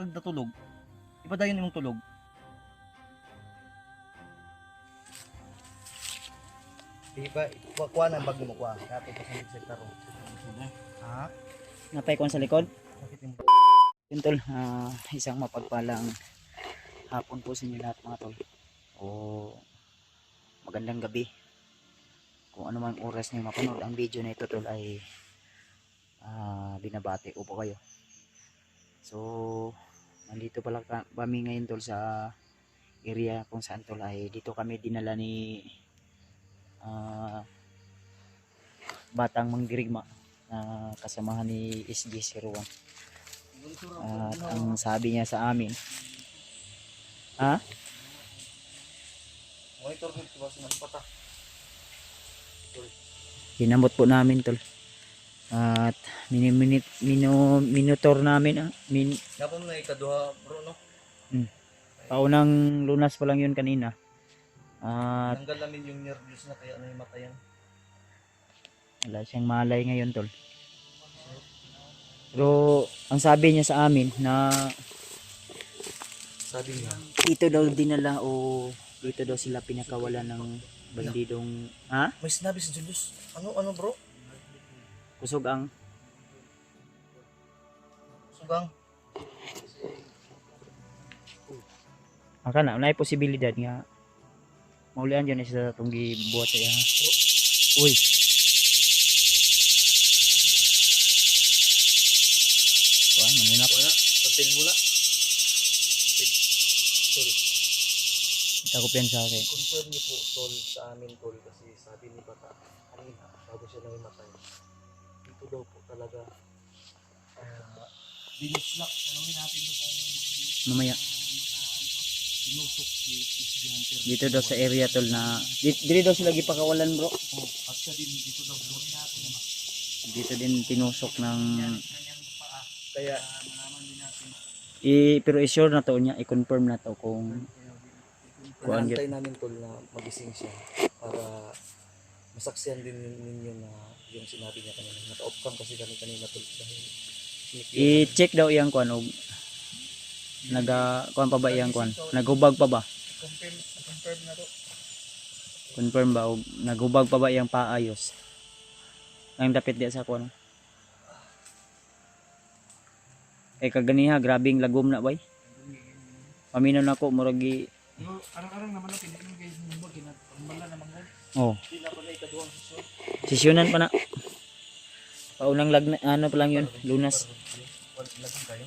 kag natulog. Ipadayon imong tulog. Diba, kuha na bag mo kuha. Kato pa sa sector. Ha? Napay kon sa likod. Bakit mo? Yun tol, isang mapagpalang hapon po sa inyo lahat mga tol. O magandang gabi. Kung ano man oras niyo mapanood ang video na ito tol ay binabati ko po kayo. So nandito pala kami ngayon tol sa area kung saan tol ay dito kami dinala ni Batang Mangdirigma na kasamahan ni SG01. At ang sabi niya sa amin, Monitor ko ba sa pata? hinamot po namin tol. At minotor namin Dapat mo na ikaduha bro no? paunang lunas pa lang yun kanina. At Tanggal namin yung nervous na kaya naimatayan. wala siyang malay ngayon tol. Pero ang sabi niya sa amin na Sabi niya, dito daw dinala o dito daw sila pinakawalan ng bandidong may sinabi si Julius. Ano bro? kusog ang Sugang. akala na posibilidad nga maulian dyan sa itong gibuhat siya. Uy, wah manginap. Wala, tapil mo na. Sorry. Kita ko piyan sa akin. Confirm niyo po tol sa amin tol kasi sabi ni Bata kanina bago siya nahimatay. Dito daw po talaga binislak. Tanungin natin doon kung Mamaya sinusok si Hunter. dito daw sa area tol na dito daw sila gipakawalan bro. Oh, at siya din dito daw tanungin natin. Dito din tinusok ng Kaya pero i-sure na to niya, i-confirm na to kung kuan inaantay namin tol na magising siya para masaksihan din ninyo na yung sinabi niya kanina. Naka-off cam kasi kami kanina tol dahil i-check daw iyang kuan og kuan pa ba iyang kuan? Naghubag pa ba? confirm na to. Confirm ba og naghubag pa ba iyang paayos? Ang dapit di sa kuan. Kaganiha grabing lagom na bay. Paminaw nako murag Arang-arang naman na pinili mo kayo ng bag pambala na manggol. oh. Sila pa na ikaduhang sesyon. Sesyonan pa na. Paunang ano pa lang yun, lunas. Laging kayo.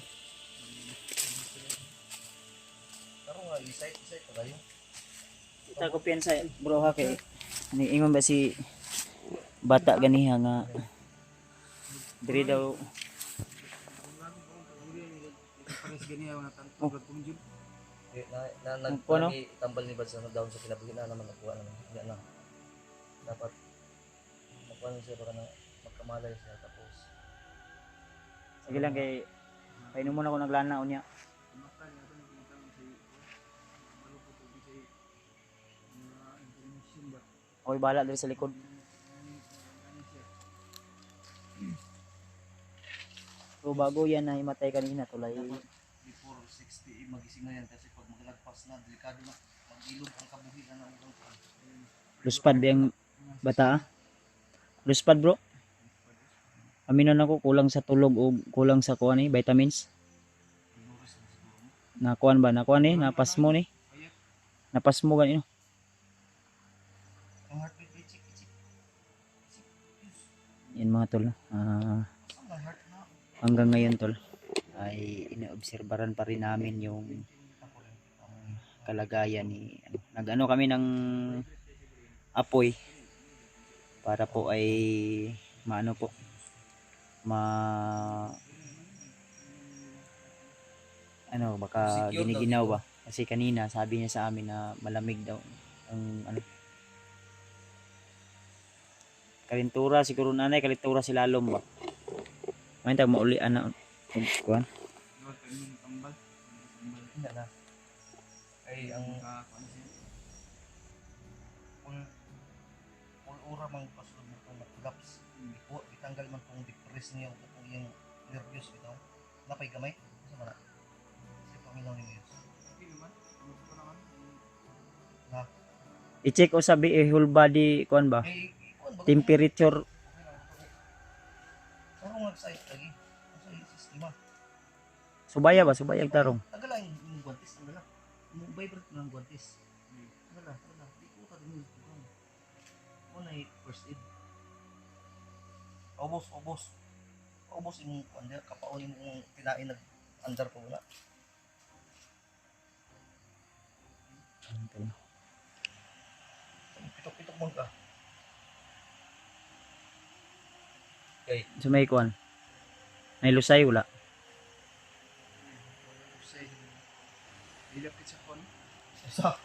Pero nga, isay pa kayo. Kita ko piyan sa bro ha kay ingon ba si Bata ganiha nga diri daw Tambal ni Bad sa down sa kinabuhi na naman nakuha naman. Yan na. Dapat makuha na siya para na magkamalay siya tapos. sige lang kay painom muna ako naglana unya. Oy bala diri sa likod. So bago yan na himatay kanina tulay Before 60 magising na yan kasi pag maglagpas na delikado na mag-ilog ang kabuhi na ng luspad biyang bata. Luspad bro. Aminon ako kulang sa tulog o kulang sa kuan ni vitamins. Nakuan ba? Nakuan ni napas mo ni. Napas mo ganino. ang heartbeat check. Yan mga tol. Hanggang ngayon tol ay inoobserbahan pa rin namin yung kalagayan ni nag-ano kami ng apoy para po ay maano po ano baka giniginaw ba kasi kanina sabi niya sa amin na malamig daw ang ano kalintura siguro nanay kalintura si lalom ba may tag mauli ana kuan Hindi na. Ay ang ura mang pasulod mo itong gaps. Itanggal man itong depress niya o itong yung nervyos ito. Napay gamay? Sa mana? Ilang minutes. Na. I-check o sabi whole body kuan ba? May kuan ba? Temperature. Tarong nag-site lagi. Sa sistema. Subaya ba? Subayag tarong. Tagala yung guantes, tagala. Yung vibrate ng guantes. Tagala. Di ko ka din yung na first aid. Ubos. Ubos yung kuan kapaon yung kinain nag-andar pa wala. Pitok-pitok mo ka. Okay. So may kuan. May lusay wala. Dilapit sa kon. Sa.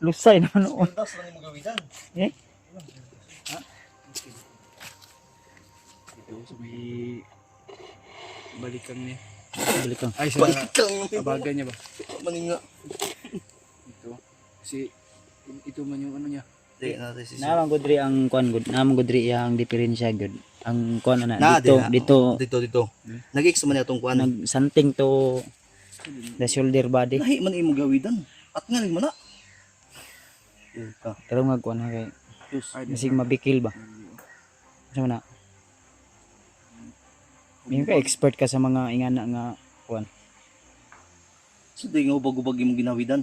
Lusay naman noon. Das lang yung magawidan. Eh? Ito sa may balikan niya. Balik ka. Ay, sa abagan niya ba? Maninga. Ito. Kasi ito man yung ano niya. Di natin si Naman gudri ang kuan gud. Naman gudri ang diferensya gud. Ang kuan na Na, dito dito. Nag-ex man itong kuan. nag something to the shoulder body. Nahi man imo gawidan. At nga man na. Ka. Pero nga kuan kay Yes. masig mabikil ba. Sa na. May ka expert ka sa mga ingana nga kuan. So di nga ubag-ubag imong ginawidan.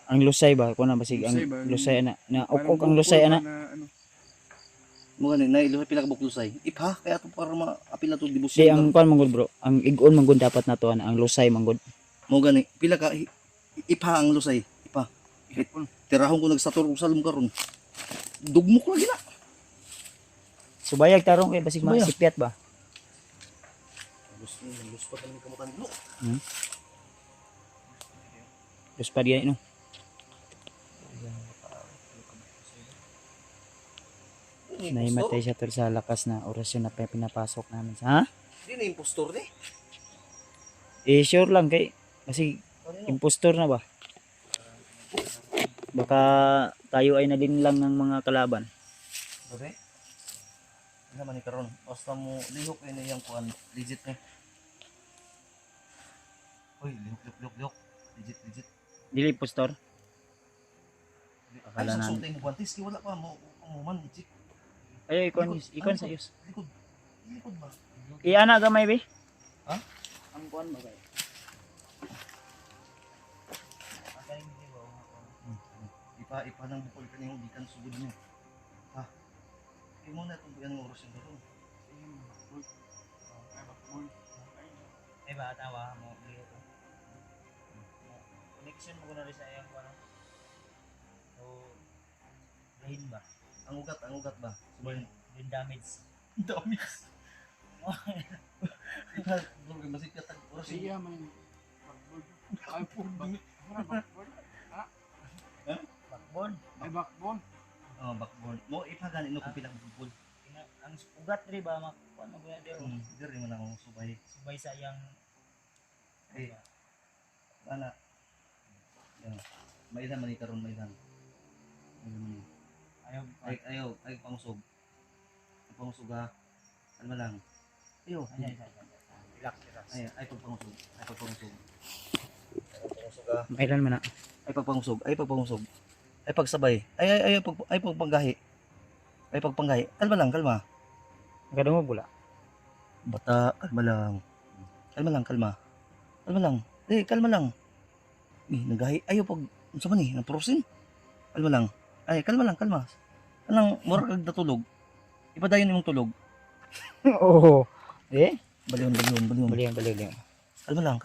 Ang lusay ba kuan na basig ang Lusay ba? lusay na ukok ang lusay ana. Ano? Mo gani na ilo pila ka buklusay. Ipha kaya to para maapila to dibus. Di ang kuan manggod bro. Ang igon manggod dapat nato ana ang lusay manggod. Mo gani pila ka ipha ang lusay. Ipha. Tirahon ko nagsaturog sa lum karon. Dugmok lagi na. Subayag tarong kay basig Subayag. masipiat ba. Lus pa kami kamutan lo. Lus pa diyan no. Naimatay siya tol sa lakas na orasyon na pinapasok namin. Ha? Di na impostor ni. Eh sure lang kay kasi impostor na ba? Baka tayo ay nalinlang ng mga kalaban. Dere. Ina man ni karon. Basta mo lihok ay na yang kuan legit ni. Oy, lihok. Legit. Dili impostor. Ay, Akala sa namin. sultay mo guantes, wala pa mo man, chik. Ay ikon sa yus. Likod ba? Iana gamay be. Ha? Ang kuan ba kay? Ipa nang bukol ka niyong gikan sugod niyo. Ha? Hindi mo na itong buyan ng oras yung doon. Ay ba tawa mo dito. Connection mo na rin sa iyang kuan. O gahin ba? Ang ugat ba? Subayin. Din damage. Damis. Dugay masikot ang oras yung Siya man. Backboard. Ay po. Backboard. Backbone. Ay backbone. backboard. Mo ipagani no kung pilang bukol. Ang ugat ri ba makuan mo ba dero. Diri man ako subay. Subay sa iyang Eh. Ana. Yan. Mailan man ni karon mailan. Ayaw pangusog. Pangusog ha. Ano ba lang? Ayaw. relax. Ay pagpangusog. Pangusog ha. Mailan man na. Ay pagpangusog. Ay pagsabay. Ay pagpanggahi. Ay pagpanggahi. Kalma. Kadungog bula. Bata, kalma lang. Kalma lang. Kalma lang. Nagahi. Ayaw pag, unsa man ni, naprosin. Kalma lang. Ay, kalma. Anong, mura kag natulog. Ipadayon imong tulog. Oo. Eh? Balion. Baliang. Kalma lang.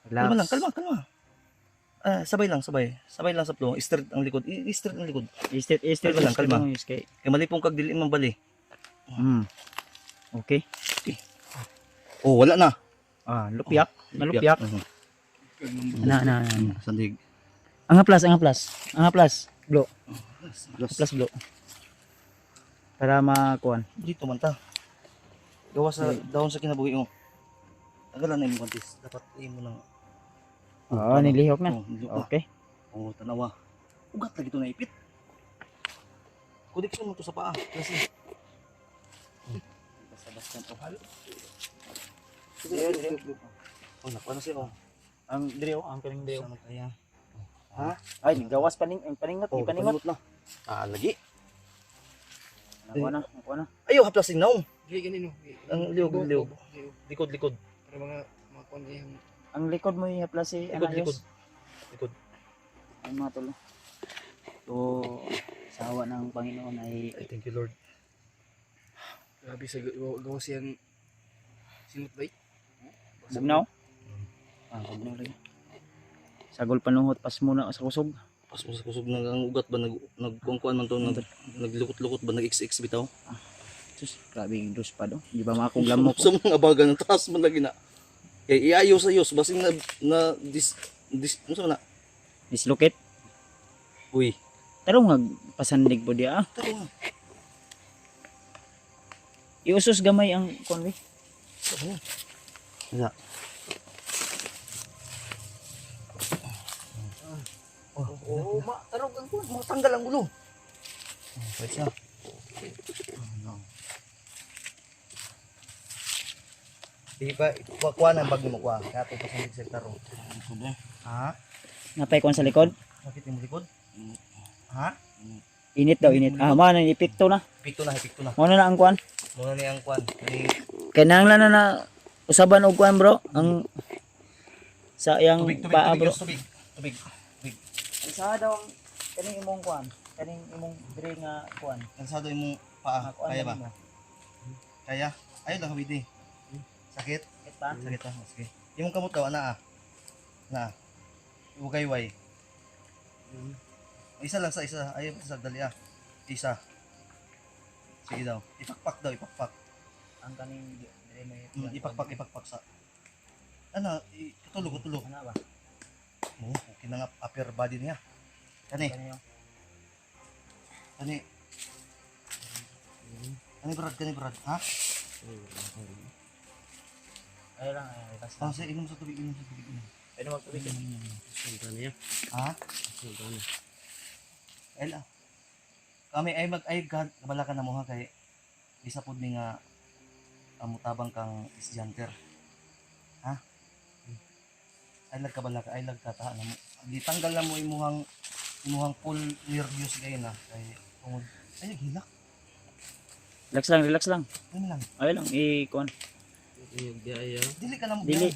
Relax. Kalma. Sabay lang sa plong. Straight ang likod. Straight ang likod. Estate Kalma lang, kalma. Kay. Kaya malipong kag dili man bali. Okay. Oh, wala na. Lupyak. Malupyak. Na. Sandig. Ang plus. Blow. Plus. Plus blow. Para makuan. Dito man ta. Gawa sa daon sa kinabuhi mo. Tagalan na imong kantis. Dapat imo nang Oo, nilihok na. nilihok na. Okay. Tanawa. Ugat lagi ito naipit. Kodeksyon mo to sa paa. Kasi Sebastian oh. Oh, nakuha na siya. Oh. Ang drio, ang kaning drio. Sama kaya. Ha? Ay, gawas paningot, Oh, paningot. paningot na. Lagi. Nakuha na. Ayaw, haplasin na. Dili ganino. Ang liog. Likod. Para mga kuan iyang Ang likod mo ihaplas si Anayos. Likod. Ay mga tol. So, sa awa ng Panginoon ay Ay, thank you, Lord. grabe sa gawa siyang simot bay. bugnaw. Bugnaw rin. Sagol panuhot pas muna sa kusog. Pas mo sa kusog na ang ugat ba nagkuan man to naglukot-lukot ba nag-XX bitaw. Sus, grabe yung dos pa do. Di ba makong lamok? Sa mga baga ng taas man lagi na. Kay iayos basing na unsa na? Dislocate. Uy. Pero nga pasandig po dia. Tara nga. Iusos gamay ang konwi. Wala. Tarog ang kun. Matanggal ang gulo. Pwede siya. Di ba, kuha na ang bag mo kuha. Kaya ito pasandig sa taro. Ha? Napay kon sa likod. Sakit yung likod? Ha? Init daw, init. Man, ipikto na. Hipikto na. Muna na ang kuan. Muna niya ang kuhan. Kinahanglan na usaban og kuan bro. Ang sa iyang paa bro. Tubig. Isa daw ang kaning imong kuan. Kaning imong diri nga kuan. Kansado yung paa. Kaya ba? Kaya? Ayun lang hawid eh. Sakit? Sakit ah. Sige. Yung kamot daw, ana ah. Na. Ugayway. Isa lang sa isa. Ayaw sa dali ah. Isa. Sige daw. Ipakpak. Ang kaning diri may Ipakpak sa. Ano, tutulog. Ana ba? Oo, okay na nga upper body niya. Kani. Kani Brad. Ha? Ay lang, basta. Sige, inom sa tubig. Pwede magtubig. Ha? Ay lang. Kami ay kabala ka na mo ha kay isa pud ni nga mutabang kang isjanter. Ha? Ay kabala ka, taha na mo. Gitanggal na mo imuhang full nervous kay na kay tungod. Ay hilak. Relax lang. Ano lang. Ay lang, kuan. Dili ka na mo. Dili.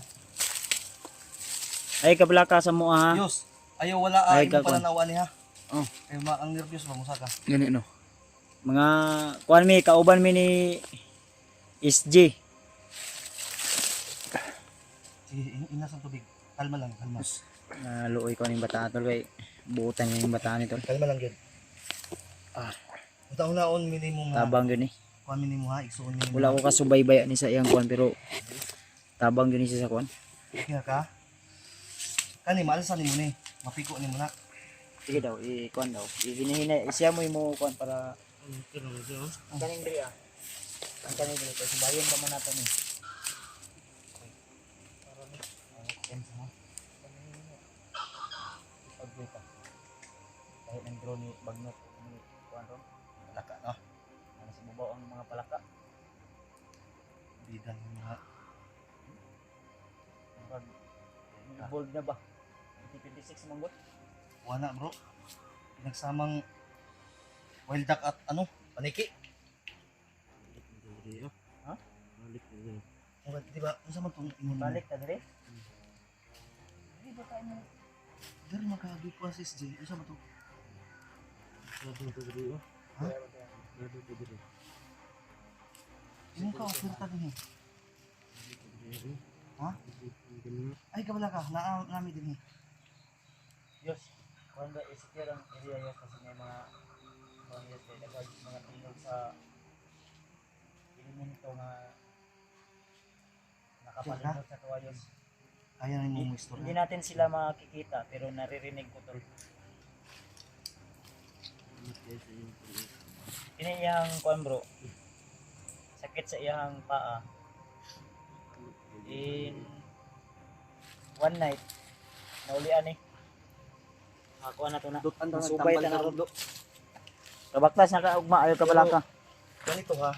Ay kabala ka sa mo ha. Yos. Ayaw wala Ay, imo kakon. pananawan niya. Oh. Kay ang nervous ba mo saka. Gani no. Mga kuan mi kauban mi ni SG. Sige, inas ang tubig. Kalma lang. Luoy ko ning bata tol kay buutan niya yung bata ni tol. Kalma lang gyud. Unta-unaon minimum Tabang gyud ni. kuan minimum ha, igsuon minimum. Wala ko kasubaybay ni sa iyang kuan pero tabang gyud ni siya sa kuan. Kaya ka. Kani maalasan nimo ni. Mapiko nimo na. Sige daw, kuan daw. Hinihina siya mo imo kuan para ang kaning diri ah. Ang kaning diri kasi bayan pa man nato ni. Para ni tensa mo. Pagbita. Kahit ang drone ni bagnot ni kuan ron. Palaka no. Ano sa bubaw ang mga palaka. Bidan mo ha. Involved na ba? 2026 manggot. Wala bro. Pinagsamang wild duck at paniki. Ha? Di ba? Unsa man tong ingon mo? Balik ka dire. Di ba tayo mo? Dari makahagip pa sis J. Unsa man to? Ha? Imo ka oferta din eh. Ha? Ay kabala ka. Nami din eh. Yes. Kung ba isecure ang area yes kasi may mga yes mga tingog sa elemento nga nakapalibot sa kawayan. Kaya na mo Hindi istorya. natin sila makikita pero naririnig ko tol. Ini iyang kuan bro. Sakit sa iyang paa. In one night naulian eh. Ako na to na. Subay ta na ro. Kabaktas na ka ugma ayo ka balaka. Ganito ha.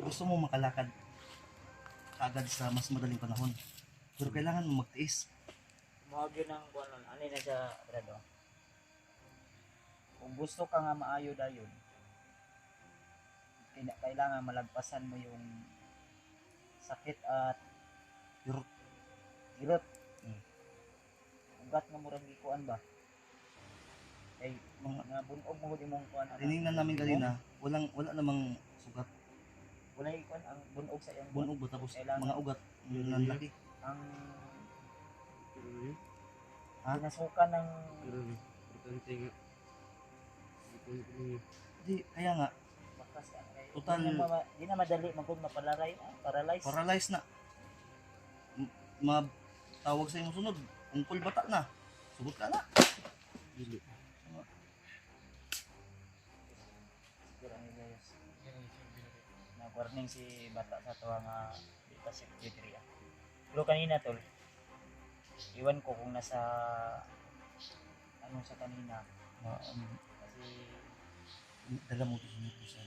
gusto mo makalakad agad sa mas madaling panahon. Pero kailangan mo magtiis. Mahag yun ang kuwan nun. Ano na siya, brado? Kung gusto ka nga maayo dayon, kailangan malagpasan mo yung sakit at Kirot. kirot. Ugat nga murag gikuan ba? Kay mga bunog mo di mong kuan. Tinignan namin kanina, wala namang sugat. Wala ikuan ang bunog sa iyang Bunog ba tapos Kailangan- mga ugat ng laki. ang Ha? pinasukan ng Importante nga. Di, kaya nga, bakas Total- di na madali magkung mapalaray paralyze. paralyzed na. Tawag sa imong sunod, ungkol bata na. Sugot ka na. Dili. Siguro ang ilayas. Na warning si bata sa tuwa nga dito si Putria. Pero kanina tol, iwan ko kung nasa ano sa kanina Ma, kasi dala mo to sa